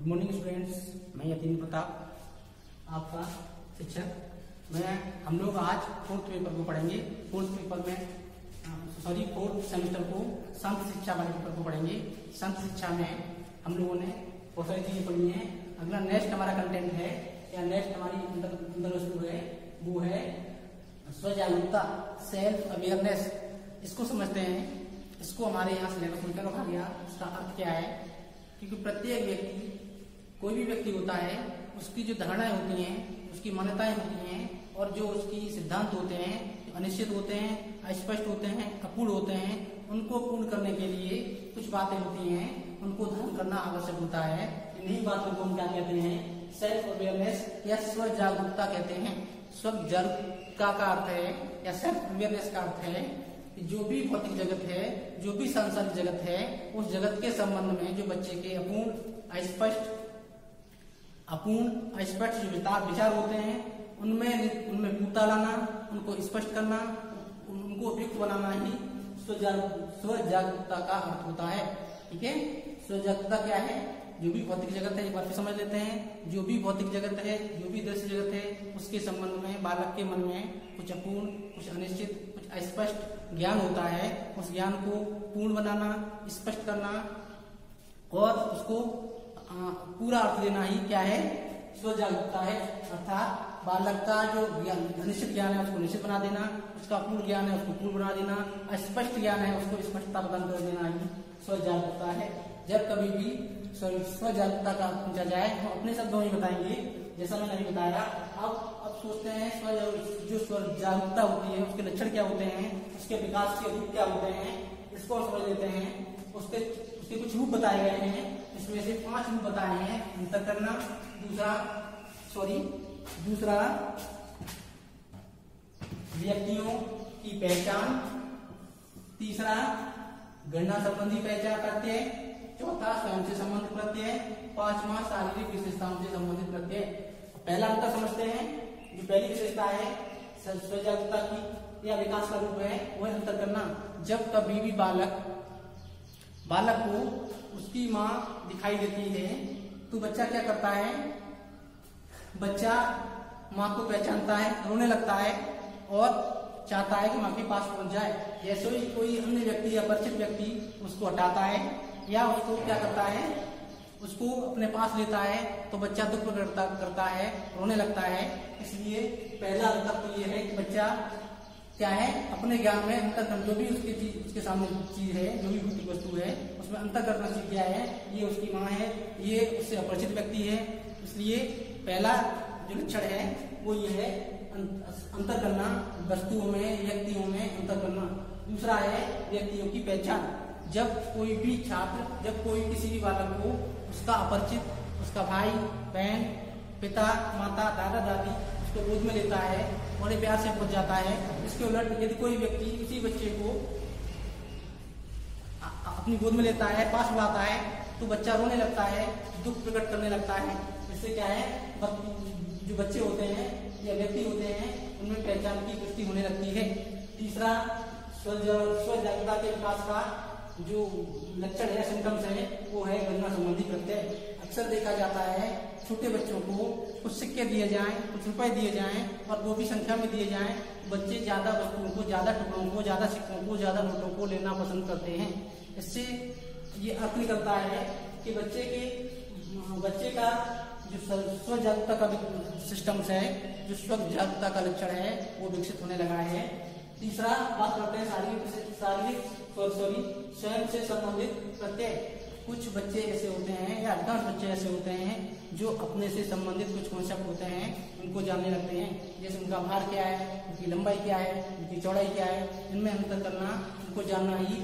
Good morning students, मैं यतीन प्रताप आपका शिक्षक। हम लोग आज फोर्थ पेपर को पढ़ेंगे। फोर्थ सेमेस्टर को संत शिक्षा वाले पेपर को पढ़ेंगे। संत शिक्षा में हम लोगों ने बहुत सारी चीजें पढ़ी हैं। अगला नेक्स्ट हमारा कंटेंट है या नेक्स्ट हमारी अंदर शुरू है वो है स्वजागरूकता, सेल्फ अवेयरनेस। इसको समझते हैं। इसको हमारे यहाँ सिलेबस में रखा गया। इसका अर्थ क्या है? क्योंकि प्रत्येक व्यक्ति, कोई भी व्यक्ति होता है, उसकी जो धारणाएं होती हैं, उसकी मान्यताएं होती हैं और जो उसकी सिद्धांत होते हैं, अनिश्चित होते हैं, अस्पष्ट होते हैं, अपूर्ण होते हैं, उनको पूर्ण करने के लिए कुछ बातें होती हैं, उनको ध्यान करना आवश्यक होता है। इन्हीं बातों को हम क्या कहते हैं? सेल्फ अवेयरनेस या स्व जागरूकता कहते हैं। स्व जागरूकता का अर्थ है या सेल्फ अवेयरनेस का अर्थ है जो भी भौतिक जगत है, जो भी सांसारिक जगत है, उस जगत के संबंध में जो बच्चे के अपूर्ण अस्पष्ट जो विचार होते हैं, उनमें पूर्णता लाना, उनको स्पष्ट करना, उनको उपयुक्त बनाना ही स्वजागरूकता का अर्थ होता है। ठीक है, स्वजागरूकता क्या है? जो भी भौतिक जगत है, एक बार फिर समझ लेते हैं। जो भी भौतिक जगत है, जो भी दृश्य जगत है, उसके संबंध में बालक के मन में कुछ अपूर्ण, कुछ अनिश्चित, कुछ अस्पष्ट ज्ञान होता है। उस ज्ञान को पूर्ण बनाना, स्पष्ट करना और उसको पूरा अर्थ देना ही क्या है? स्वजागरूकता है। अर्थात बालक का जो अनिश्चित ज्ञान है उसको निश्चित बना देना, उसका पूर्ण ज्ञान है उसको पूर्ण बना देना, अस्पष्ट ज्ञान है उसको स्पष्टता प्रदान कर देना ही स्वजागरूकता है। जब कभी भी स्वजागरूकता का अर्थ पूछा जाए हम अपने शब्दों में बताएंगे, जैसा मैंने अभी बताया। अब सोचते हैं जो स्वजागरूकता होती है उसके लक्षण क्या होते हैं, उसके विकास के रूप क्या होते हैं, इसको समझ लेते हैं। उसके कुछ रूप बताए गए हैं। इसमें से 5 रूप बताए हैं। अंतर करना, दूसरा व्यक्तियों की पहचान, तीसरा गणना संबंधी पहचान प्रत्यय, चौथा स्वयं से संबंधित प्रत्यय, 5वां शारीरिक विशेषताओं से संबंधित प्रत्यय। पहला अंतर समझते हैं। जो पहली विशेषता है स्वजागरूकता की या विकास का रूप है वह अंतर करना। जब कभी भी बालक को उसकी माँ दिखाई देती है तो बच्चा क्या करता है? बच्चा माँ को पहचानता है, रोने लगता है और चाहता है कि माँ के पास पहुंच जाए। जैसे ही कोई अन्य व्यक्ति या परिचित व्यक्ति उसको हटाता है या उसको क्या करता है, उसको अपने पास लेता है तो बच्चा दुख प्रकट करता है, रोने लगता है। इसलिए पहला अंतर तो ये है कि बच्चा क्या है? अपने ज्ञान में अंतर करना। जो भी उसके सामने चीज है, जो भी भौतिक वस्तु है, उसमें अंतर करना सीख गया है। ये उसकी माँ है, ये उससे अपरिचित व्यक्ति है। इसलिए पहला जो लक्षण है वो ये है अंतर करना, वस्तुओं में, व्यक्तियों में अंतर करना। दूसरा है व्यक्तियों की पहचान। जब कोई भी छात्र, जब कोई किसी भी बालक को उसका अपरिचित, उसका भाई बहन, पिता माता, दादा दादी उसको गोद में लेता है, बड़े प्यार से पहुंच जाता है। इसके उलट यदि कोई व्यक्ति किसी बच्चे को अपनी गोद में लेता है, पास बुलाता है, तो बच्चा रोने लगता है, दुख प्रकट करने लगता है। इससे क्या है? जो बच्चे होते हैं या व्यक्ति होते हैं उनमें पहचान की पुष्टि होने लगती है। तीसरा स्वजागरूकता के विकास का जो लक्षण है, सिम्टम्स है, वो है गणना संबंधी प्रत्यय। अक्सर देखा जाता है छोटे बच्चों को कुछ सिक्के दिए जाएं, कुछ रुपए दिए जाएं और वो भी संख्या में दिए जाएं, बच्चे ज्यादा वस्तुओं को, ज्यादा टुकड़ों को, ज्यादा सिक्कों को, ज्यादा नोटों को लेना पसंद करते हैं। इससे ये अर्थ निकलता है कि बच्चे का जो स्वजागरूकता का सिस्टम्स है, जो स्वजागरूकता का लक्षण है, वो विकसित होने लगा है। तीसरा बात करते हैं स्वयं से संबंधित प्रत्यय। कुछ बच्चे ऐसे होते हैं या अधिकांश बच्चे ऐसे होते हैं जो अपने से संबंधित कुछ कॉन्सेप्ट होते हैं उनको जानने लगते हैं। जैसे उनका भार क्या है, उनकी लंबाई क्या है, उनकी चौड़ाई क्या है, इनमें अंतर करना, उनको जानना ही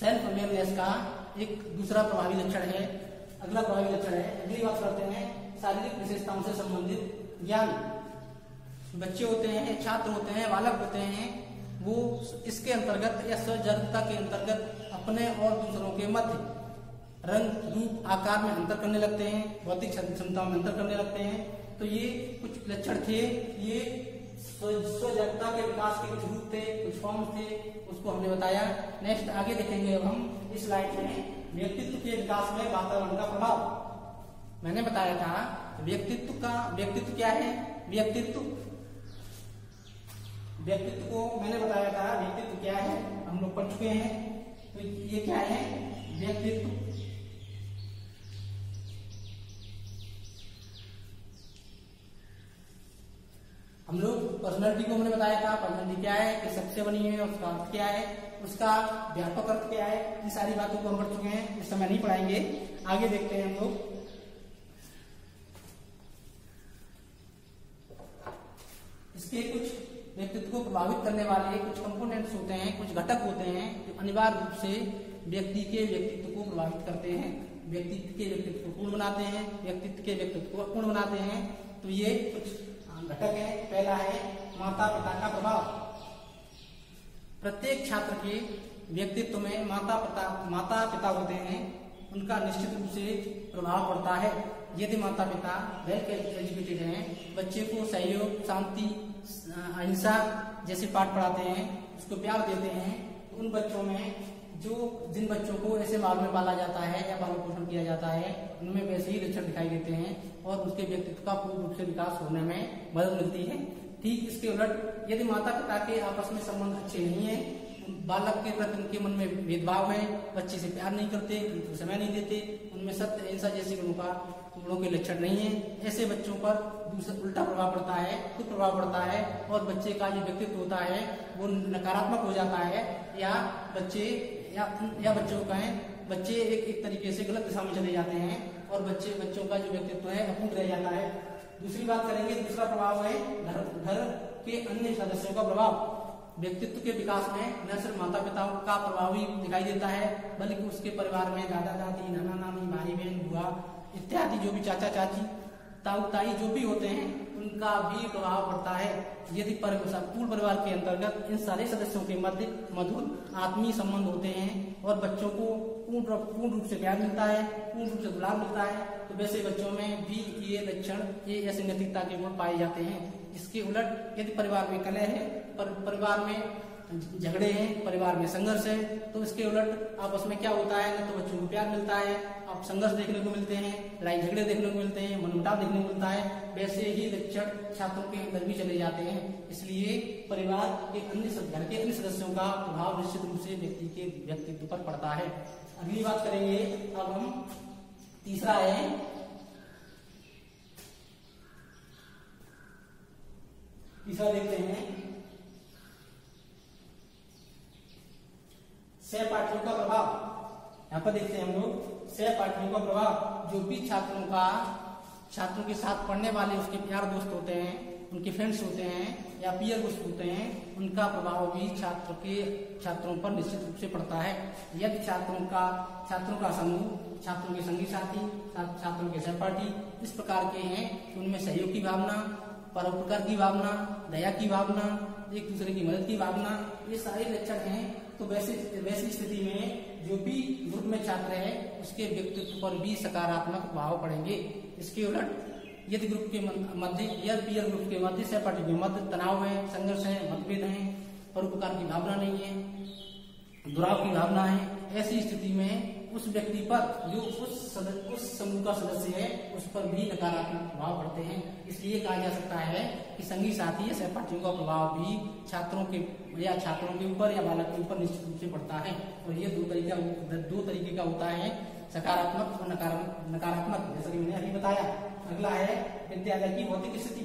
सेल्फ अवेयरनेस का एक दूसरा प्रभावी लक्षण है। अगला प्रभावी लक्षण है, अगली बात करते हैं शारीरिक विशेषताओं से संबंधित ज्ञान। बच्चे होते हैं, छात्र होते हैं, बालक होते हैं, वो इसके अंतर्गत या स्वजागरूकता के अंतर्गत अपने और दूसरों के मध्य रंग, रूप, आकार में अंतर करने लगते हैं, भौतिक क्षमताओं में अंतर करने लगते हैं। तो ये कुछ लक्षण थे। ये स्वजागरूकता के विकास के कुछ रूप थे, कुछ फॉर्म थे, उसको हमने बताया। नेक्स्ट आगे देखेंगे अब हम इस स्लाइड में व्यक्तित्व के विकास में वातावरण का प्रभाव। मैंने बताया था व्यक्तित्व क्या है? व्यक्तित्व को मैंने बताया था व्यक्तित्व क्या है, हम लोग पढ़ चुके हैं। तो ये क्या है? व्यक्तित्व। हम लोग पर्सनालिटी को मैंने बताया था, पर्सनालिटी क्या है, किस शब्द से बनी है, उसका अर्थ क्या है, उसका व्यापक अर्थ क्या है, ये सारी बातों को हम पढ़ चुके हैं, इस समय नहीं पढ़ाएंगे। आगे देखते हैं हम लोग। इसके कुछ व्यक्तित्व को प्रभावित करने वाले कुछ कंपोनेंट्स होते हैं, कुछ घटक होते हैं जो अनिवार्य रूप से व्यक्ति के व्यक्तित्व को प्रभावित करते हैं, व्यक्तित्व के व्यक्तित्व को पूर्ण बनाते हैं, व्यक्तित्व के व्यक्तित्व को अपूर्ण बनाते हैं। तो ये कुछ घटक है। पहला है माता पिता का प्रभाव। प्रत्येक छात्र के व्यक्तित्व में माता पिता होते हैं, उनका निश्चित रूप से प्रभाव पड़ता है। यदि माता पिता वेल एजुकेटेड हैं, बच्चे को सहयोग, शांति, अहिंसा जैसे पाठ पढ़ाते हैं, उसको प्यार देते हैं, तो उन बच्चों में जिन बच्चों को ऐसे माहौल में पाला जाता है या पालन पोषण किया जाता है, उनमें वैसे ही लक्षण दिखाई देते हैं और उसके व्यक्तित्व का पूर्ण रूप से विकास होने में मदद मिलती है। ठीक इसके उलट यदि माता पिता के आपस में संबंध अच्छे नहीं है, बालक के प्रति उनके मन में भेदभाव है, बच्चे से प्यार नहीं करते, उनको समय नहीं देते, उनमें सत्य, अहिंसा जैसे गुणों के लक्षण नहीं है, ऐसे बच्चों पर दूसरा उल्टा प्रभाव पड़ता है, कुप्रभाव पड़ता है और बच्चे का जो व्यक्तित्व होता है वो नकारात्मक हो जाता है या बच्चों का बच्चे एक तरीके से गलत दिशा में चले जाते हैं और बच्चों का जो व्यक्तित्व है अपूर्ण रह जाता है। दूसरी बात करेंगे, दूसरा प्रभाव है घर के अन्य सदस्यों का प्रभाव। व्यक्तित्व के विकास में न सिर्फ माता पिता का प्रभाव ही दिखाई देता है, बल्कि उसके परिवार में दादा दादी, नाना नानी, भाई बहन, बुआ इत्यादि जो भी चाचा चाची, ताऊ ताई जो भी होते हैं, उनका भी प्रभाव पड़ता है। यदि पूर्ण परिवार के अंतर्गत इन सारे सदस्यों के मध्य मधुर आत्मीय संबंध होते हैं और बच्चों को पूर्ण रूप से प्यार मिलता है, पूर्ण रूप से दुलार मिलता है, तो वैसे बच्चों में भी ये लक्षण, ये ऐसे नैतिकता के गुण पाए जाते हैं। इसके उलट यदि परिवार में कलह है, परिवार में झगड़े हैं, परिवार में संघर्ष है, तो इसके उलट आपस में क्या होता है, न तो बच्चों को प्यार मिलता है, आप संघर्ष देखने को मिलते हैं, लड़ाई झगड़े देखने को मिलते हैं, मनमुटाव देखने को मिलता है। वैसे ही लक्षण छात्रों के अंदर भी चले जाते हैं। इसलिए परिवार के घर के अन्य सदस्यों का प्रभाव निश्चित रूप से व्यक्ति के व्यक्तित्व पर पड़ता है। अगली बात करेंगे, अब हम तीसरा है तीसरा देखते हैं सहपाठियों का प्रभाव। यहाँ पर देखते हैं हम लोग सहपाठियों का प्रभाव। जो भी छात्रों के साथ पढ़ने वाले उसके यार दोस्त होते हैं, उनके फ्रेंड्स होते हैं या पीयर दोस्त होते हैं, उनका प्रभाव भी छात्रों पर निश्चित रूप से पड़ता है। यदि छात्रों का समूह, छात्रों के संगी साथी, छात्रों के सहपाठी इस प्रकार के हैं कि उनमें सहयोग की भावना, परोपकार की भावना, दया की भावना, एक दूसरे की मदद की भावना, ये सारे लक्षण हैं, तो वैसी स्थिति में जो भी ग्रुप में छात्र है उसके व्यक्तित्व पर भी सकारात्मक प्रभाव पड़ेंगे। इसके उलट यदि ग्रुप के मध्य या पीयर ग्रुप के मध्य, सहपाठी के मध्य तनाव है, संघर्ष है, मतभेद है, परोपकार की भावना नहीं है, दुराव की भावना है, ऐसी स्थिति में उस व्यक्ति पर जो उस समूह का सदस्य है उस पर भी नकारात्मक प्रभाव पड़ते हैं। इसलिए कहा जा सकता है कि संगी साथी या सहपाठियों का प्रभाव भी छात्रों के ऊपर या बालक के ऊपर निश्चित रूप से पड़ता है। और ये दो तरीके का होता है, सकारात्मक और नकारात्मक, जैसा कि मैंने अभी बताया। अगला है विद्यालय की भौतिक स्थिति।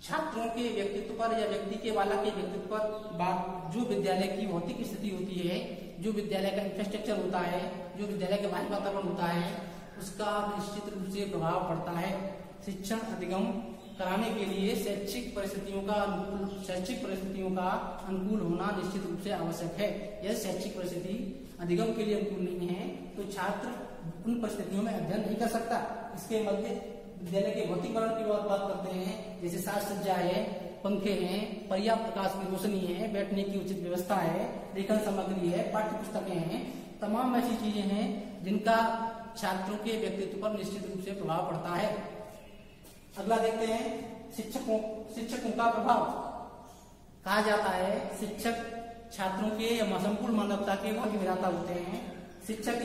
छात्रों के व्यक्तित्व पर या व्यक्ति के बालक के व्यक्तित्व पर जो विद्यालय की भौतिक स्थिति होती है, जो विद्यालय का इंफ्रास्ट्रक्चर होता है, जो विद्यालय का बाह्य वातावरण होता है, उसका निश्चित रूप से प्रभाव पड़ता है। शिक्षण अधिगम कराने के लिए शैक्षिक परिस्थितियों का अनुकूल होना निश्चित रूप से आवश्यक है। यदि शैक्षिक परिस्थिति अधिगम के लिए अनुकूल नहीं है तो छात्र उन परिस्थितियों में अध्ययन नहीं कर सकता। इसके मध्य विद्यालय के भौतिकरण की बात करते हैं, जैसे साज सज्जा है, पंखे हैं, पर्याप्त प्रकाश की रोशनी है, बैठने की उचित व्यवस्था है, लेखन सामग्री है, पाठ्य पुस्तकें हैं, तमाम ऐसी चीजें हैं जिनका छात्रों के व्यक्तित्व पर निश्चित रूप से प्रभाव पड़ता है। अगला देखते हैं शिक्षकों का प्रभाव। कहा जाता है शिक्षक छात्रों के या संपूर्ण मानवता के भाग्य विधाता होते हैं। शिक्षक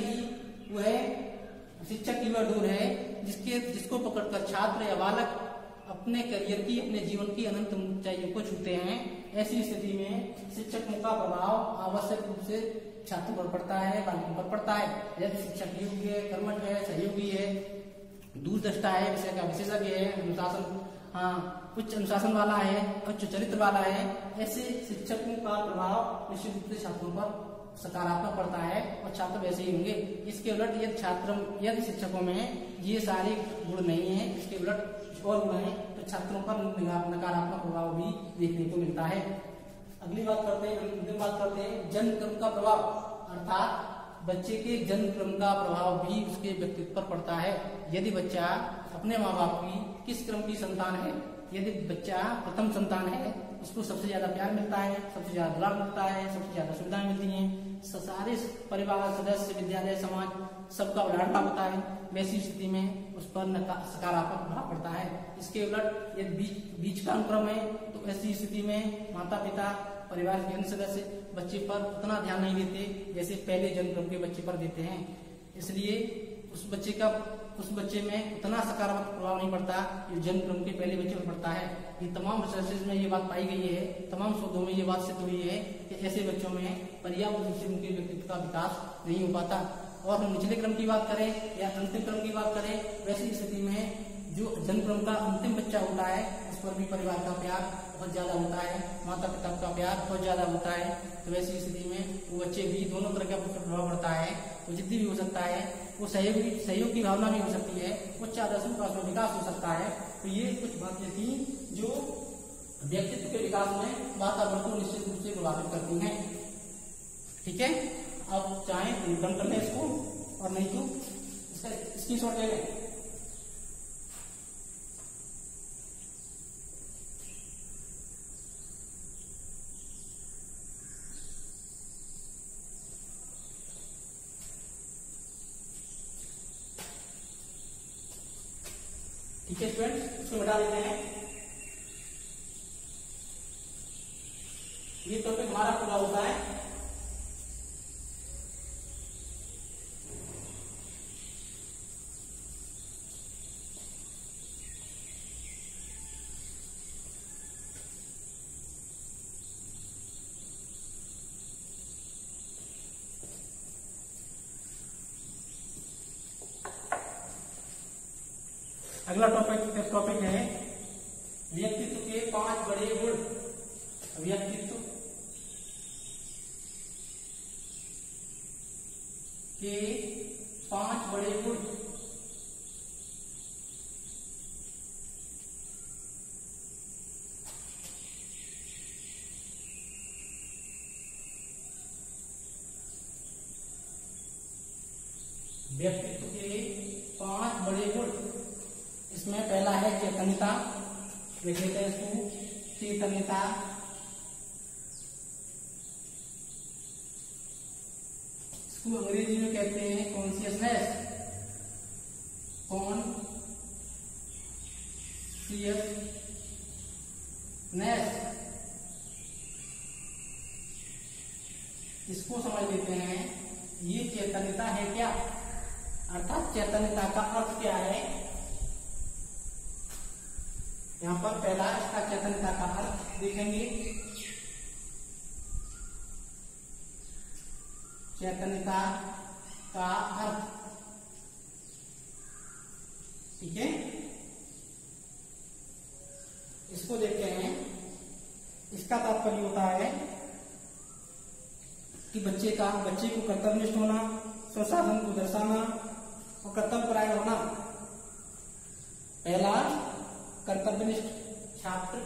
शिक्षक की वह डोर है जिसको पकड़कर छात्र या बालक अपने करियर की, अपने जीवन की अनंत ऊंचाइयों को छूते हैं। ऐसी स्थिति में शिक्षकों का प्रभाव आवश्यक रूप से छात्रों पर पड़ता है, बालकों पर पड़ता है। यदि शिक्षक योग्य है, कर्मठ है, सहयोगी है, दूरदृष्टा है, विषय का विशेषज्ञ है, उच्च अनुशासन वाला है, उच्च चरित्र वाला है, ऐसे शिक्षकों का प्रभाव निश्चित रूप से छात्रों पर सकारात्मक पड़ता है और छात्र वैसे ही होंगे। इसके उलट यदि शिक्षकों में ये सारे गुण नहीं है, इसके उलट और गुण है, तो छात्रों पर नकारात्मक प्रभाव भी देखने को मिलता है। अगली बात करते हैं जन्म क्रम का प्रभाव, अर्थात बच्चे के जन्म क्रम का प्रभाव भी उसके व्यक्तित्व पर पड़ता है। यदि बच्चा अपने माँ बाप की किस क्रम की संतान है, यदि बच्चा प्रथम संतान है, उसको सबसे ज्यादा प्यार मिलता है, सबसे ज्यादा दुलार मिलता है, सबसे ज्यादा सुविधाएं मिलती हैं, सारे परिवार सदस्य, विद्यालय, समाज सबका उलाढ़ा होता है। वैसी स्थिति में उस पर सकारात्मक प्रभाव पड़ता है। इसके उलट यदि बीच का अनुक्रम है, तो ऐसी स्थिति में माता पिता, परिवार के अन्य सदस्य बच्चे पर उतना ध्यान नहीं देते जैसे पहले जन्म क्रम के बच्चे पर देते हैं। इसलिए उस बच्चे में उतना सकारात्मक प्रभाव नहीं पड़ता जो जन्म क्रम के पहले बच्चे पर पड़ता है। ये तमाम रिसर्चेज में ये बात पाई गई है, तमाम शोधों में ये बात सिद्ध हुई है कि ऐसे बच्चों में पर्याप्त रूप से उनके व्यक्तित्व का विकास नहीं हो पाता। और हम निचले क्रम की बात करें या अंतिम क्रम की बात करें, वैसी स्थिति में जो जन्म क्रम का अंतिम बच्चा होता है उस पर भी परिवार का प्यार बहुत ज्यादा होता है, माता पिता का प्यार बहुत ज्यादा होता है। तो वैसी स्थिति में वो बच्चे भी दोनों तरह का प्रभाव पड़ता है। वो जिद्दी भी हो सकता है, वो सहयोग की भावना भी हो सकती है, उच्च आदर्शों का उसमें विकास हो सकता है। तो ये कुछ बातें थी जो व्यक्तित्व के विकास में वातावरण को निश्चित रूप से प्रभावित करती हैं। ठीक है, अब चाहे रिटर्न कर लें इसको और नहीं तो इसका स्क्रीनशॉट ले लें। ठीक है स्टूडेंट्स, इसको मिटा देते हैं। ये टॉपिक हमारा पूरा होता है। अगला टॉपिक है व्यक्तित्व के 5 बड़े गुण। व्यक्तित्व के 5 बड़े गुण। व्यक्तित्व के 5 बड़े गुण। इसमें पहला है चैतन्यता। देख लेते हैं इसको, चैतन्यता। इसको अंग्रेजी में कहते हैं कॉन्शियसनेस। इसको समझ लेते हैं, ये चैतन्यता है क्या, अर्थात चैतन्यता का अर्थ क्या है। यहां पर पहला इसका चैतन्यता का अर्थ देखेंगे। चैतन्यता का अर्थ, ठीक है, इसको देखते हैं। इसका तात्पर्य होता है कि बच्चे को कर्तव्यनिष्ठ होना, स्वशासन को दर्शाना और कर्तव्यपरायण होना। पहला, कर्तव्यनिष्ठ छात्र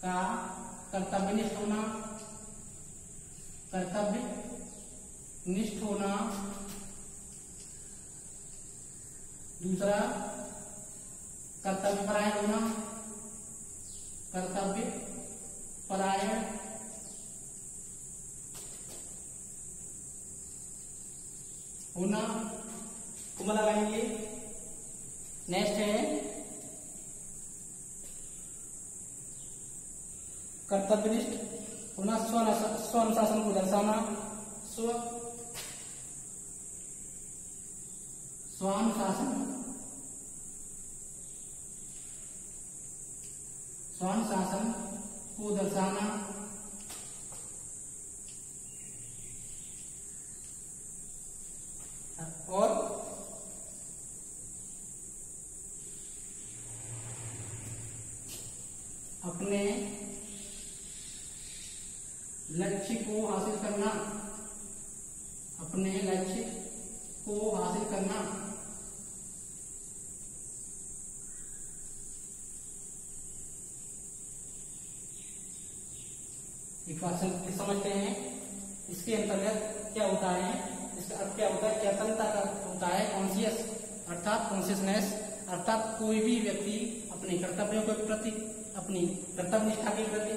का कर्तव्यनिष्ठ होना, कर्तव्यनिष्ठ होना। दूसरा, कर्तव्यपरायण होना, कर्तव्यपरायण होना को लगाएंगे। नेक्स्ट है कर्तव्यनिष्ठ होना, स्व अनुशासन को दर्शाना, स्व स्वानुशासन, स्वानुशासन को दर्शाना, और अपने लक्ष्य को हासिल करना, अपने लक्ष्य को हासिल करना, इक्वेशन समझते हैं। इसके अंतर्गत क्या होता है, इसका अर्थ क्या होता है, चैतन्यता का होता है कॉन्शियस, अर्थात कॉन्शियसनेस, अर्थात कोई भी व्यक्ति अपने कर्तव्यों के प्रति, अपनी कर्तव्य निष्ठा के प्रति,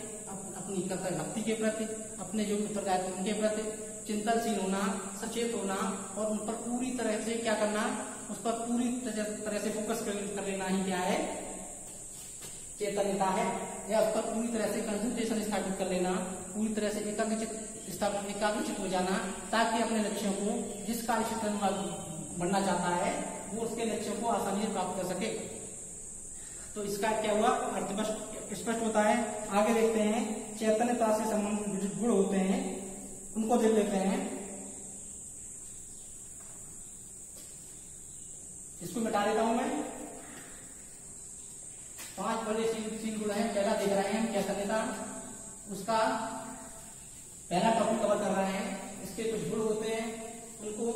अपनी कर्तव्य भक्ति के प्रति, अपने जो उत्तरदायित्व है उनके प्रति चिंतनशील होना, सचेत होना और उन पर पूरी तरह से क्या करना, उस पर पूरी तरह से फोकस कर लेना ही क्या है, चैतन्यता है। या उस पर पूरी तरह से कंसंट्रेशन स्थापित कर लेना, पूरी तरह से एकाग्रचित हो जाना, ताकि अपने लक्ष्यों को, जिस कार्य क्षेत्र में बढ़ना चाहता है वो उसके लक्ष्यों को आसानी से प्राप्त कर सके। तो इसका क्या हुआ, अर्थ स्पष्ट होता है। आगे देखते हैं, चैतन्यता से संबंधित गुण होते हैं, उनको देख लेते हैं। इसको मिटा देता हूं मैं। 5 बड़े शील गुण हैं। पहला देख रहे हैं चैतन्यता, उसका पहला टॉपिक कवर कर रहे हैं। इसके कुछ गुण होते हैं, उनको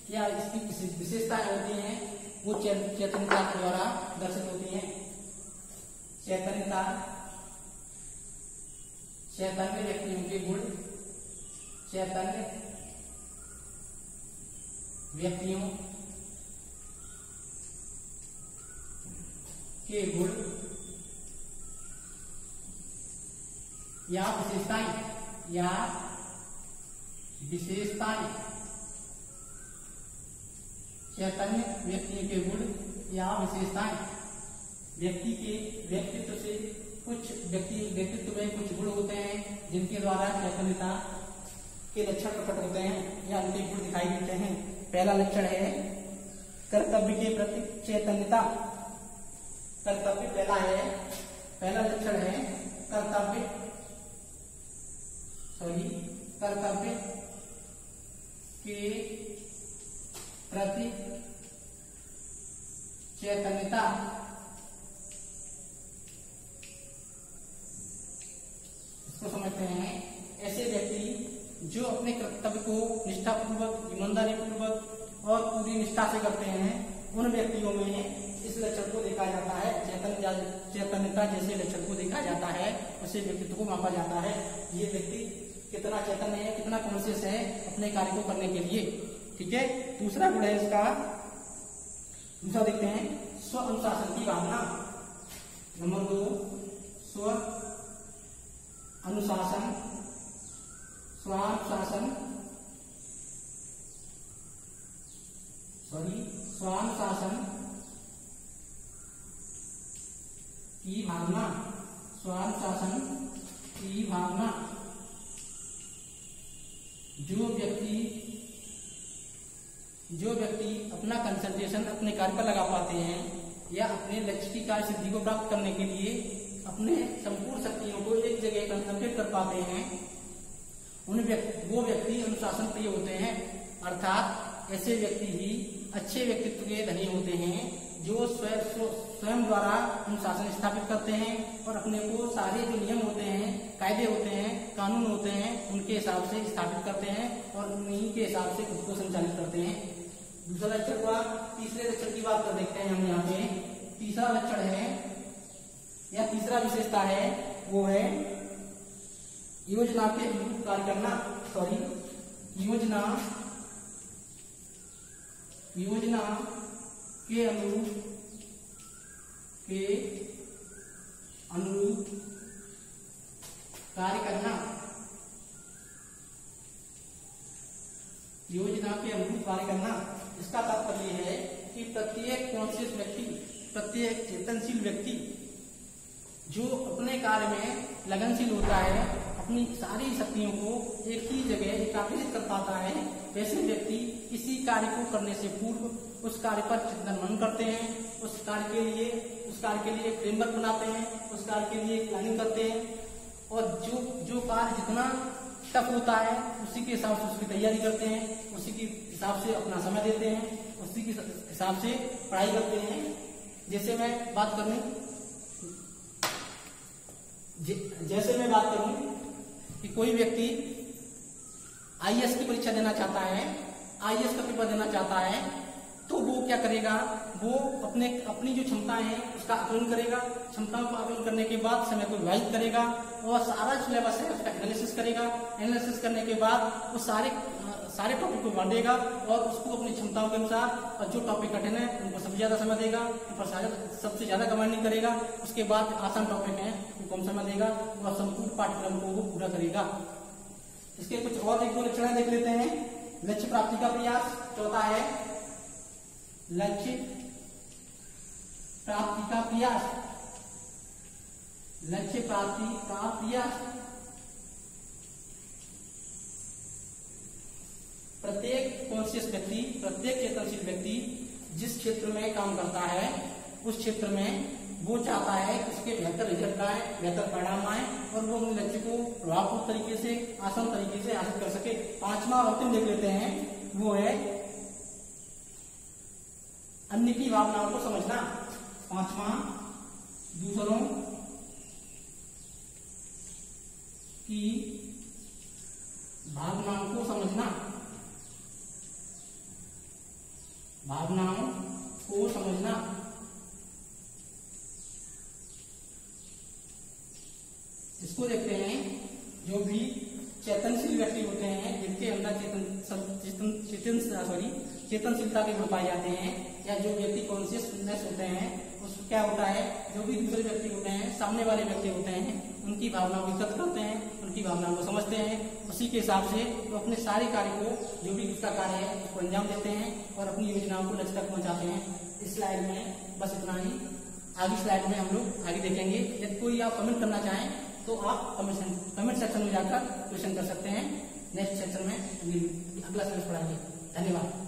क्या इसकी विशेषताएं होती हैं, वो चैतन्यता के द्वारा दर्शित होती हैं। चैतन्यता, चैतन्य व्यक्तियों के गुण, चैतन्य व्यक्तियों के गुण या विशेषताएं, चैतन्य व्यक्ति के गुण या विशेषताएं, व्यक्तित्व से कुछ व्यक्तित्व में कुछ गुण होते हैं जिनके द्वारा चैतन्यता के लक्षण प्रकट होते हैं या उनके गुण दिखाई देते हैं। पहला लक्षण है कर्तव्य के प्रति चैतन्यता। कर्तव्य पहला लक्षण है कर्तव्य के प्रति चैतन्यता। इसको समझते हैं, ऐसे व्यक्ति जो अपने कर्तव्य को निष्ठापूर्वक, ईमानदारी पूर्वक और पूरी निष्ठा से करते हैं, उन व्यक्तियों में इस लक्षण को देखा जाता है, चैतन्यता जैसे लक्षण को देखा जाता है, उसे व्यक्तित्व को मापा जाता है। ये व्यक्ति कितना चैतन्य है, कितना कॉन्शियस है अपने कार्य को करने के लिए। ठीक है। दूसरा गुण है इसका, दूसरा देखते हैं, स्व अनुशासन की भावना। नंबर 2, स्व अनुशासन, स्वानुशासन की भावना, स्वानुशासन की भावना। जो व्यक्ति अपना कंसंट्रेशन अपने कार्य पर लगा पाते हैं या अपने लक्ष्य की कार्य सिद्धि को प्राप्त करने के लिए अपने संपूर्ण शक्तियों को एक जगह कंसंट्रेट कर पाते हैं, वो व्यक्ति अनुशासन प्रिय होते हैं। अर्थात ऐसे व्यक्ति ही अच्छे व्यक्तित्व के धनी होते हैं, जो स्वयं द्वारा अनुशासन स्थापित करते हैं और अपने को सारे जो नियम होते हैं, कायदे होते हैं, कानून होते हैं, उनके हिसाब से स्थापित करते हैं और उन्हीं के हिसाब से खुद को संचालित करते हैं। दूसरा लक्षण हुआ। तीसरे लक्षण की बात कर देखते हैं हम यहाँ पे। तीसरा लक्षण है या तीसरा विशेषता है, वो है योजना के अनुरूप कार्य करना। योजना के अनुरूप कार्य करना। योजना के अनुरूप कार्य करना, इसका तात्पर्य है कि प्रत्येक कॉन्शियस व्यक्ति, प्रत्येक चेतनशील व्यक्ति जो अपने कार्य में लगनशील होता है, अपनी सारी शक्तियों को एक ही जगह एकाग्रित कर पाता है, वैसे व्यक्ति किसी कार्य को करने से पूर्व उस कार्य पर चिंतन मनन करते हैं, उस कार्य के लिए फ्रेमवर्क बनाते हैं, उस कार्य के लिए प्लानिंग करते हैं और जो कार्य जितना टफ होता है उसी के हिसाब से उसकी तैयारी करते हैं, उसी के हिसाब से अपना समय देते हैं, उसी के हिसाब से पढ़ाई करते हैं। जैसे मैं बात करूं कि कोई व्यक्ति आईएएस की परीक्षा देना चाहता है, आईएएस का पेपर देना चाहता है, तो वो क्या करेगा, वो अपनी जो क्षमताएं हैं उसका आकलन करेगा, क्षमताओं का आकलन करने के बाद समय को विभाजित करेगा और सारा सिलेबस है उसका एनालिसिस करेगा। एनालिसिस करने के बाद वो सारे टॉपिक को बांटेगा और उसको अपनी क्षमताओं के अनुसार, और जो टॉपिक कठिन है उनको सबसे ज्यादा समय देगा, उन सबसे ज्यादा कमांडिंग करेगा। उसके बाद आसान टॉपिक है उनको कम समय देगा और संपूर्ण पाठ्यक्रम को वो पूरा करेगा। इसके कुछ और एक दो लक्षण देख लेते हैं। लक्ष्य प्राप्ति का प्रयास, चौथा है लक्ष्य प्राप्ति का प्रयास। लक्ष्य प्राप्ति का प्रयास, प्रत्येक कॉन्शियस व्यक्ति, प्रत्येक चेतनशील व्यक्ति जिस क्षेत्र में काम करता है उस क्षेत्र में वो चाहता है कि उसके बेहतर रिजल्ट आए, बेहतर परिणाम आए और वो अपने लक्ष्य को प्रभावपूर्ण तरीके से, आसान तरीके से हासिल कर सके। पांचवा और अंतिम देख लेते हैं, वो है अन्य की भावनाओं को समझना। पांचवा, दूसरों की भावनाओं को समझना। भावनाओं को समझना। इसको देखते हैं, जो भी चेतनशील व्यक्ति होते हैं जिनके अंदर चेतनशीलता के गुण पाए जाते हैं, या जो व्यक्ति कॉन्शियसनेस होते हैं, उसको क्या होता है, जो भी दूसरे व्यक्ति होते हैं, सामने वाले व्यक्ति होते हैं, उनकी भावनाओं की इज्जत करते हैं, उनकी भावनाओं को समझते हैं। उसी के हिसाब से वो अपने सारे कार्य को, जो भी उसका कार्य है, उसको अंजाम देते हैं और अपनी योजनाओं को लक्ष्य तक पहुंचाते हैं। इस स्लाइड में बस इतना ही। आगे स्लाइड में हम लोग आगे देखेंगे। यदि कोई आप कमेंट करना चाहें तो आप कमेंट सेक्शन में जाकर क्वेश्चन कर सकते हैं। नेक्स्ट सेक्शन में अगला सेशन पढ़ाएंगे। धन्यवाद।